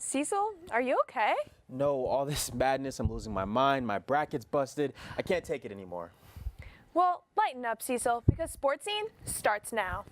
Cecil, are you okay? No, all this madness, I'm losing my mind, my bracket's busted. I can't take it anymore. Well, lighten up, Cecil, because Sports Scene starts now.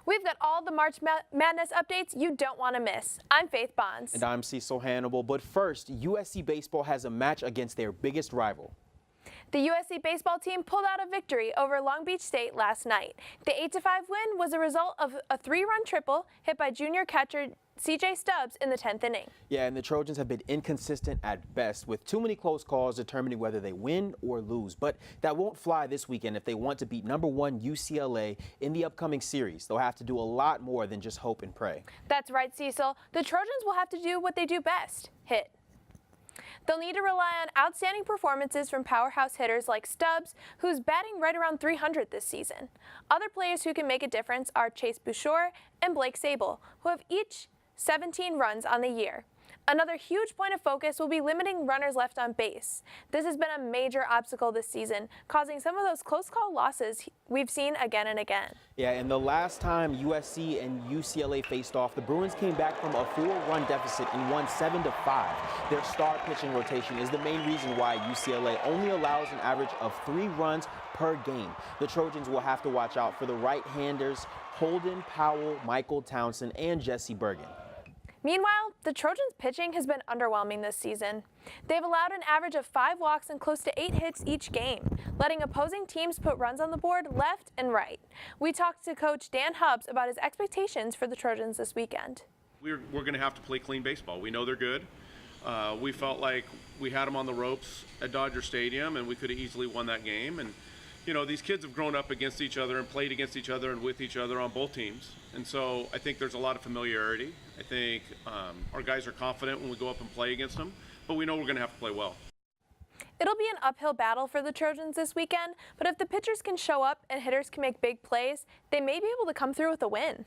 We've got all the March Madness updates you don't want to miss. I'm Faith Bonds. And I'm Cecil Hannibal. But first, USC baseball has a match against their biggest rival. The USC baseball team pulled out a victory over Long Beach State last night. The 8-5 win was a result of a 3-run triple hit by junior catcher CJ Stubbs in the 10th inning. Yeah, and the Trojans have been inconsistent at best, with too many close calls determining whether they win or lose. But that won't fly this weekend if they want to beat #1 UCLA in the upcoming series. They'll have to do a lot more than just hope and pray. That's right, Cecil. The Trojans will have to do what they do best, hit. They'll need to rely on outstanding performances from powerhouse hitters like Stubbs, who's batting right around 300 this season. Other players who can make a difference are Chase Bouchard and Blake Sable, who have each 17 runs on the year. Another huge point of focus will be limiting runners left on base. This has been a major obstacle this season, causing some of those close call losses we've seen again and again. Yeah, and the last time USC and UCLA faced off, the Bruins came back from a 4-run deficit and won 7-5. Their star pitching rotation is the main reason why UCLA only allows an average of 3 runs per game. The Trojans will have to watch out for the right-handers Holden, Powell, Michael Townsend, and Jesse Bergen. Meanwhile, the Trojans' pitching has been underwhelming this season. They've allowed an average of 5 walks and close to 8 hits each game, letting opposing teams put runs on the board left and right. We talked to Coach Dan Hubbs about his expectations for the Trojans this weekend. We're going to have to play clean baseball. We know they're good. We felt like we had them on the ropes at Dodger Stadium, and we could have easily won that game. And you know, these kids have grown up against each other and played against each other and with each other on both teams. And so I think there's a lot of familiarity. I think our guys are confident when we go up and play against them, but we know we're going to have to play well. It'll be an uphill battle for the Trojans this weekend, but if the pitchers can show up and hitters can make big plays, they may be able to come through with a win.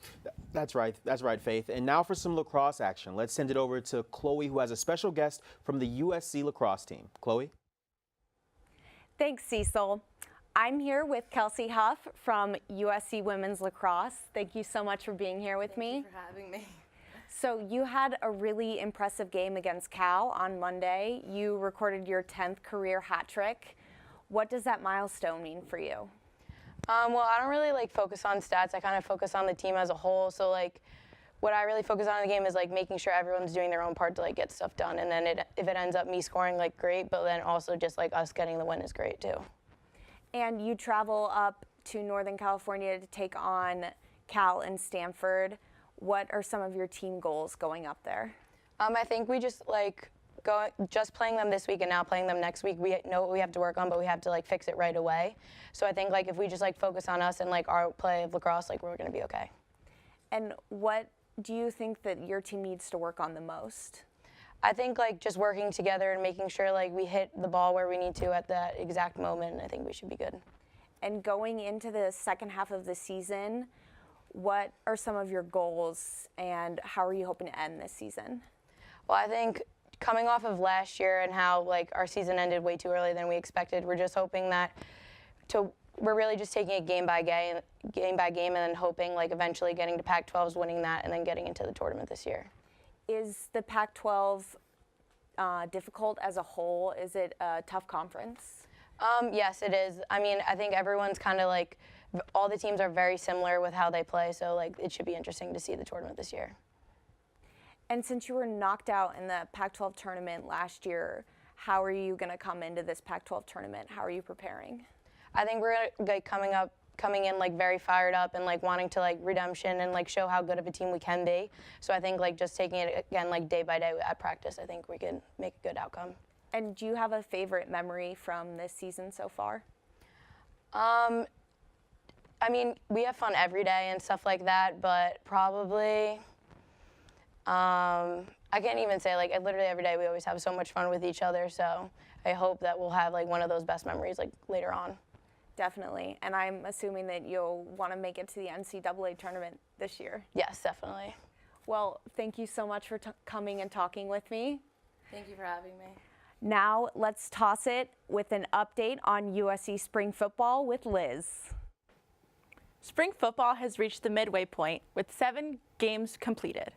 That's right, Faith. And now for some lacrosse action. Let's send it over to Chloe, who has a special guest from the USC lacrosse team. Chloe? Thanks, Cecil. I'm here with Kelsey Huff from USC Women's Lacrosse. Thank you so much for being here with me. Thank you for having me. So you had a really impressive game against Cal on Monday. You recorded your 10th career hat trick. What does that milestone mean for you? Well, I don't really focus on stats. I kind of focus on the team as a whole. So what I really focus on in the game is making sure everyone's doing their own part to get stuff done. And then if it ends up me scoring, great. But then also just us getting the win is great too. And you travel up to Northern California to take on Cal and Stanford. What are some of your team goals going up there? I think we just just playing them this week and now playing them next week. We know what we have to work on, but we have to fix it right away. So I think if we just focus on us and our play of lacrosse, we're going to be okay. And what do you think that your team needs to work on the most? I think just working together and making sure we hit the ball where we need to at that exact moment. I think we should be good. And going into the second half of the season, what are some of your goals and how are you hoping to end this season? Well, I think coming off of last year and how our season ended way too early than we expected, we're just hoping that we're really just taking it game by game, and then hoping eventually getting to Pac-12s, winning that, and then getting into the tournament this year. Is the Pac-12 difficult as a whole? Is it a tough conference? Yes, it is. I mean, I think everyone's kind of all the teams are very similar with how they play, so it should be interesting to see the tournament this year. And since you were knocked out in the Pac-12 tournament last year, how are you going to come into this Pac-12 tournament? How are you preparing? I think we're coming in very fired up and wanting to redemption and show how good of a team we can be. So I think just taking it again day by day at practice, I think we can make a good outcome. And do you have a favorite memory from this season so far? I mean, we have fun every day and stuff like that, but probably I can't even say literally every day we always have so much fun with each other. So I hope that we'll have one of those best memories later on. Definitely. And I'm assuming that you'll want to make it to the NCAA tournament this year. Yes, definitely. Well, thank you so much for coming and talking with me. Thank you for having me. Now let's toss it with an update on USC spring football with Liz. Spring football has reached the midway point with 7 games completed.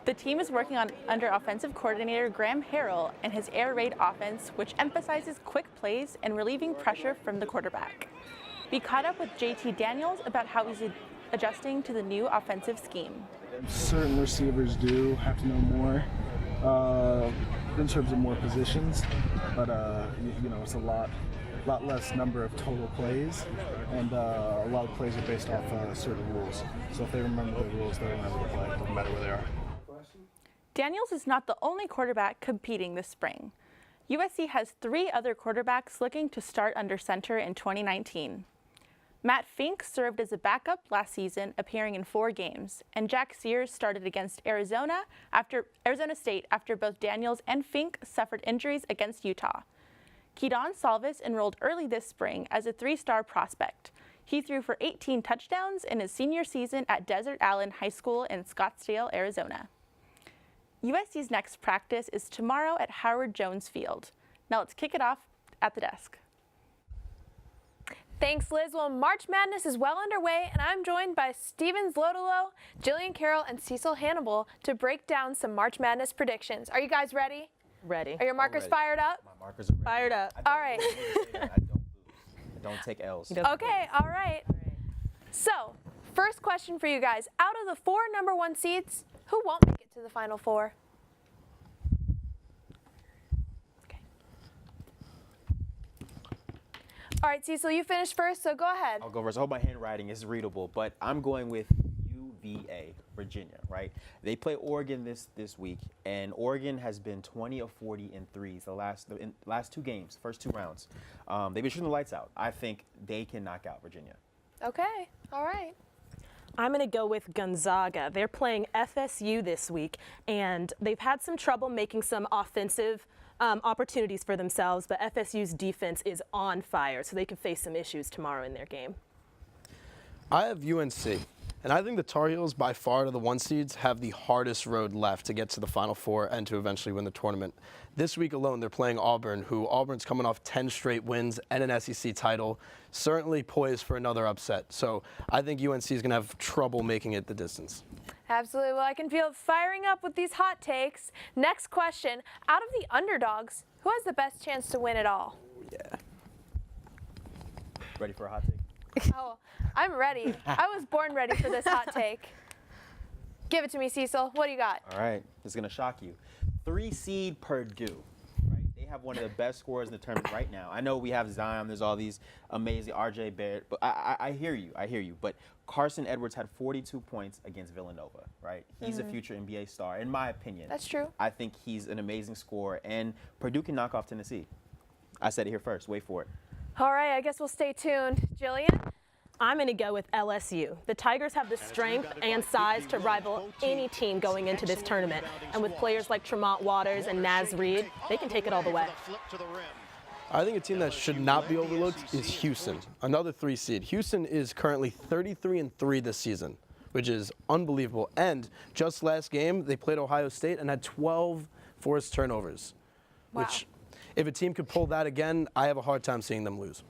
The team is working under offensive coordinator Graham Harrell and his air raid offense, which emphasizes quick plays and relieving pressure from the quarterback. We caught up with JT Daniels about how he's adjusting to the new offensive scheme. Certain receivers do have to know more in terms of more positions, but it's a lot less number of total plays, and a lot of plays are based off certain rules. So if they remember the rules, they'll remember the play, no matter where they are. Daniels is not the only quarterback competing this spring. USC has 3 other quarterbacks looking to start under center in 2019. Matt Fink served as a backup last season, appearing in 4 games, and Jack Sears started against Arizona State after both Daniels and Fink suffered injuries against Utah. Keaton Salvis enrolled early this spring as a 3-star prospect. He threw for 18 touchdowns in his senior season at Desert Allen High School in Scottsdale, Arizona. USC's next practice is tomorrow at Howard Jones Field. Now let's kick it off at the desk. Thanks, Liz. Well, March Madness is well underway, and I'm joined by Steven Zlotolo, Jillian Carroll, and Cecil Hannibal to break down some March Madness predictions. Are you guys ready? Ready. Are your markers fired up? My markers are ready. Fired up. All right. I don't lose. I don't take L's. Okay, all right. So, first question for you guys. Out of the 4 number 1 seeds, who won't make it to the Final Four? Okay. All right, Cecil, you finished first, so go ahead. I'll go first. I hope my handwriting is readable, but I'm going with UVA, Virginia, right? They play Oregon this week, and Oregon has been 20 of 40 in threes the last 2 games, first 2 rounds. They've been shooting the lights out. I think they can knock out Virginia. Okay, all right. I'm going to go with Gonzaga. They're playing FSU this week, and they've had some trouble making some offensive opportunities for themselves, but FSU's defense is on fire, so they can face some issues tomorrow in their game. I have UNC, and I think the Tar Heels, by far to the 1 seeds, have the hardest road left to get to the Final Four and to eventually win the tournament. This week alone, they're playing Auburn, who Auburn's coming off 10 straight wins and an SEC title, certainly poised for another upset. So I think UNC is going to have trouble making it the distance. Absolutely. Well, I can feel it firing up with these hot takes. Next question. Out of the underdogs, who has the best chance to win it all? Yeah. Ready for a hot take? Oh, I'm ready. I was born ready for this hot take. Give it to me, Cecil. What do you got? All right, this is going to shock you. 3 seed Purdue, right? They have one of the best scorers in the tournament right now. I know we have Zion, there's all these amazing RJ Barrett, but I hear you. But Carson Edwards had 42 points against Villanova, right? He's a future NBA star, in my opinion. That's true. I think he's an amazing scorer, and Purdue can knock off Tennessee. I said it here first. Wait for it. All right, I guess we'll stay tuned. Jillian? I'm going to go with LSU. The Tigers have the strength and size to rival any team going into this tournament. And with players like Tremont Waters and Naz Reid, they can take it all the way. I think a team that should not be overlooked is Houston, another 3 seed. Houston is currently 33-3 this season, which is unbelievable. And just last game, they played Ohio State and had 12 forced turnovers, which if a team could pull that again, I have a hard time seeing them lose.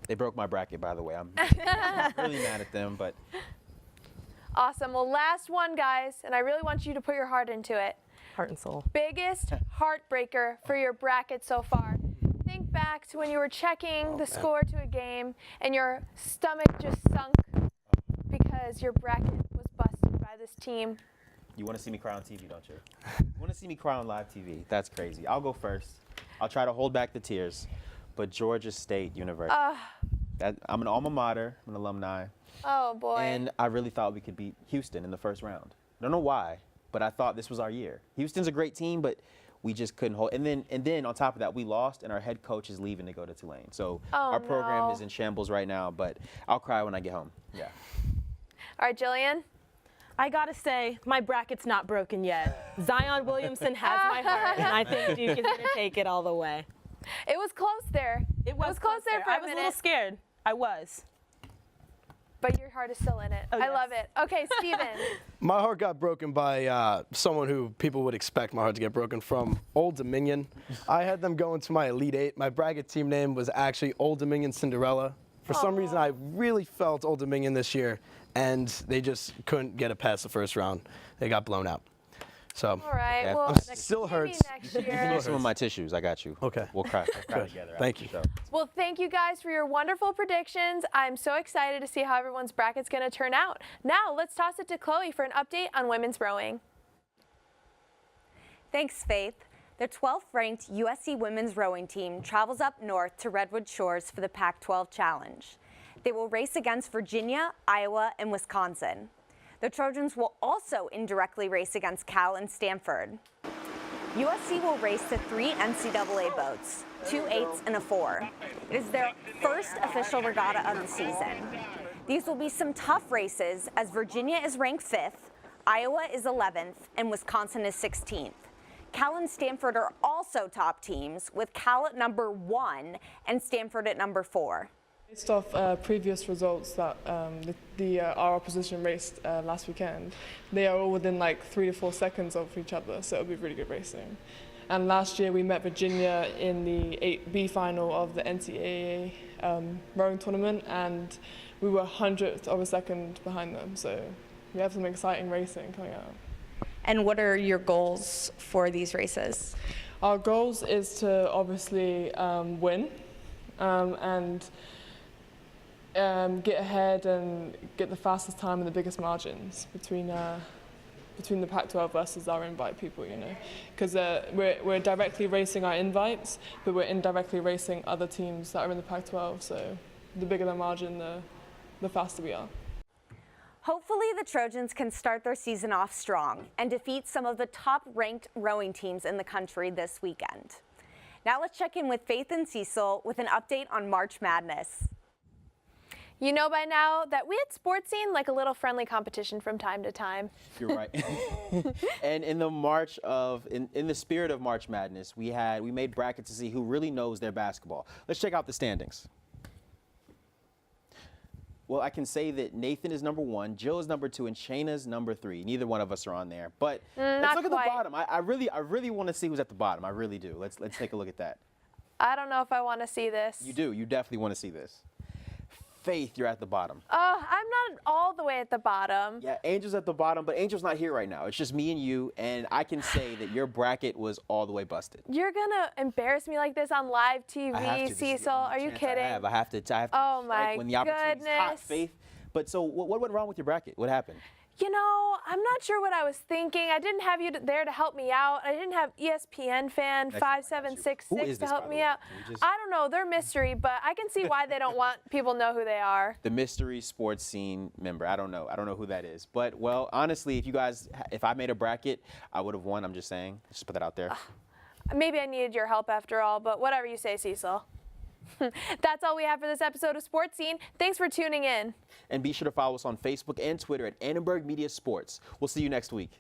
They broke my bracket, by the way. I'm really mad at them, but. Awesome. Well, last one, guys, and I really want you to put your heart into it. Heart and soul. Biggest heartbreaker for your bracket so far. Think back to when you were checking the score to a game and your stomach just sunk because your bracket was busted by this team. You want to see me cry on TV, don't you? You want to see me cry on live TV? That's crazy. I'll go first. I'll try to hold back the tears. But Georgia State University. I'm an alma mater. I'm an alumni. Oh, boy. And I really thought we could beat Houston in the first round. I don't know why, but I thought this was our year. Houston's a great team, but we just couldn't hold. And then on top of that, we lost, and our head coach is leaving to go to Tulane. So our program is in shambles right now, but I'll cry when I get home. Yeah. All right, Jillian? I got to say, my bracket's not broken yet. Zion Williamson has my heart, and I think Duke is going to take it all the way. It was close there. It was close there for a I was minute. a little scared. I was. But your heart is still in it. Oh, I yes. love it. Okay, Steven. My heart got broken by someone who people would expect my heart to get broken from, Old Dominion. I had them go into my Elite Eight. My bracket team name was actually Old Dominion Cinderella. For some reason, I really felt Old Dominion this year, and they just couldn't get it past the first round. They got blown out. So, All right. Yeah. Well, still maybe hurts. next You can year. use some of my tissues. I got you. Okay. We'll cry Good. together. Thank you. Well, thank you guys for your wonderful predictions. I'm so excited to see how everyone's bracket's going to turn out. Now, let's toss it to Chloe for an update on women's rowing. Thanks, Faith. The 12th ranked USC women's rowing team travels up north to Redwood Shores for the Pac-12 Challenge. They will race against Virginia, Iowa, and Wisconsin. The Trojans will also indirectly race against Cal and Stanford. USC will race the 3 NCAA boats, 2 8s and a 4. It is their first official regatta of the season. These will be some tough races as Virginia is ranked 5th, Iowa is 11th, and Wisconsin is 16th. Cal and Stanford are also top teams, with Cal at number 1 and Stanford at number 4. Based off previous results that our opposition raced last weekend, they are all within like 3 to 4 seconds of each other, so it'll be really good racing. And last year we met Virginia in the 8B final of the NCAA rowing tournament, and we were 100th of a second behind them, so we have some exciting racing coming out. And what are your goals for these races? Our goals is to obviously win and get ahead and get the fastest time and the biggest margins between the Pac-12 versus our invite people, you know, because we're directly racing our invites, but we're indirectly racing other teams that are in the Pac-12. So the bigger the margin, the faster we are. Hopefully the Trojans can start their season off strong and defeat some of the top-ranked rowing teams in the country this weekend. Now let's check in with Faith and Cecil with an update on March Madness. You know by now that we at Sports Scene like a little friendly competition from time to time. You're right. And in the spirit of March Madness, we made brackets to see who really knows their basketball. Let's check out the standings. Well, I can say that Nathan is number 1, Jill is number 2, and Shayna's number 3. Neither one of us are on there. But let's look at the bottom. I really want to see who's at the bottom. I really do. Let's take a look at that. I don't know if I want to see this. You do. You definitely want to see this. Faith, you're at the bottom. I'm not all the way at the bottom. Yeah, Angel's at the bottom, but Angel's not here right now. It's just me and you, and I can say that your bracket was all the way busted. You're gonna embarrass me like this on live I have TV, to. Cecil. Are you kidding? I have to. Oh strike my when the opportunity's hot, goodness. Faith. But so, what went wrong with your bracket? What happened? You know, I'm not sure what I was thinking. I didn't have you there to help me out. I didn't have ESPN fan 5766 to help me out. I don't know. They're mystery, but I can see why they don't want people to know who they are. The mystery Sports Scene member. I don't know. I don't know who that is. But, well, honestly, if I made a bracket, I would have won. I'm just saying. Just put that out there. Maybe I needed your help after all, but whatever you say, Cecil. That's all we have for this episode of Sports Scene. Thanks for tuning in. And be sure to follow us on Facebook and Twitter at Annenberg Media Sports. We'll see you next week.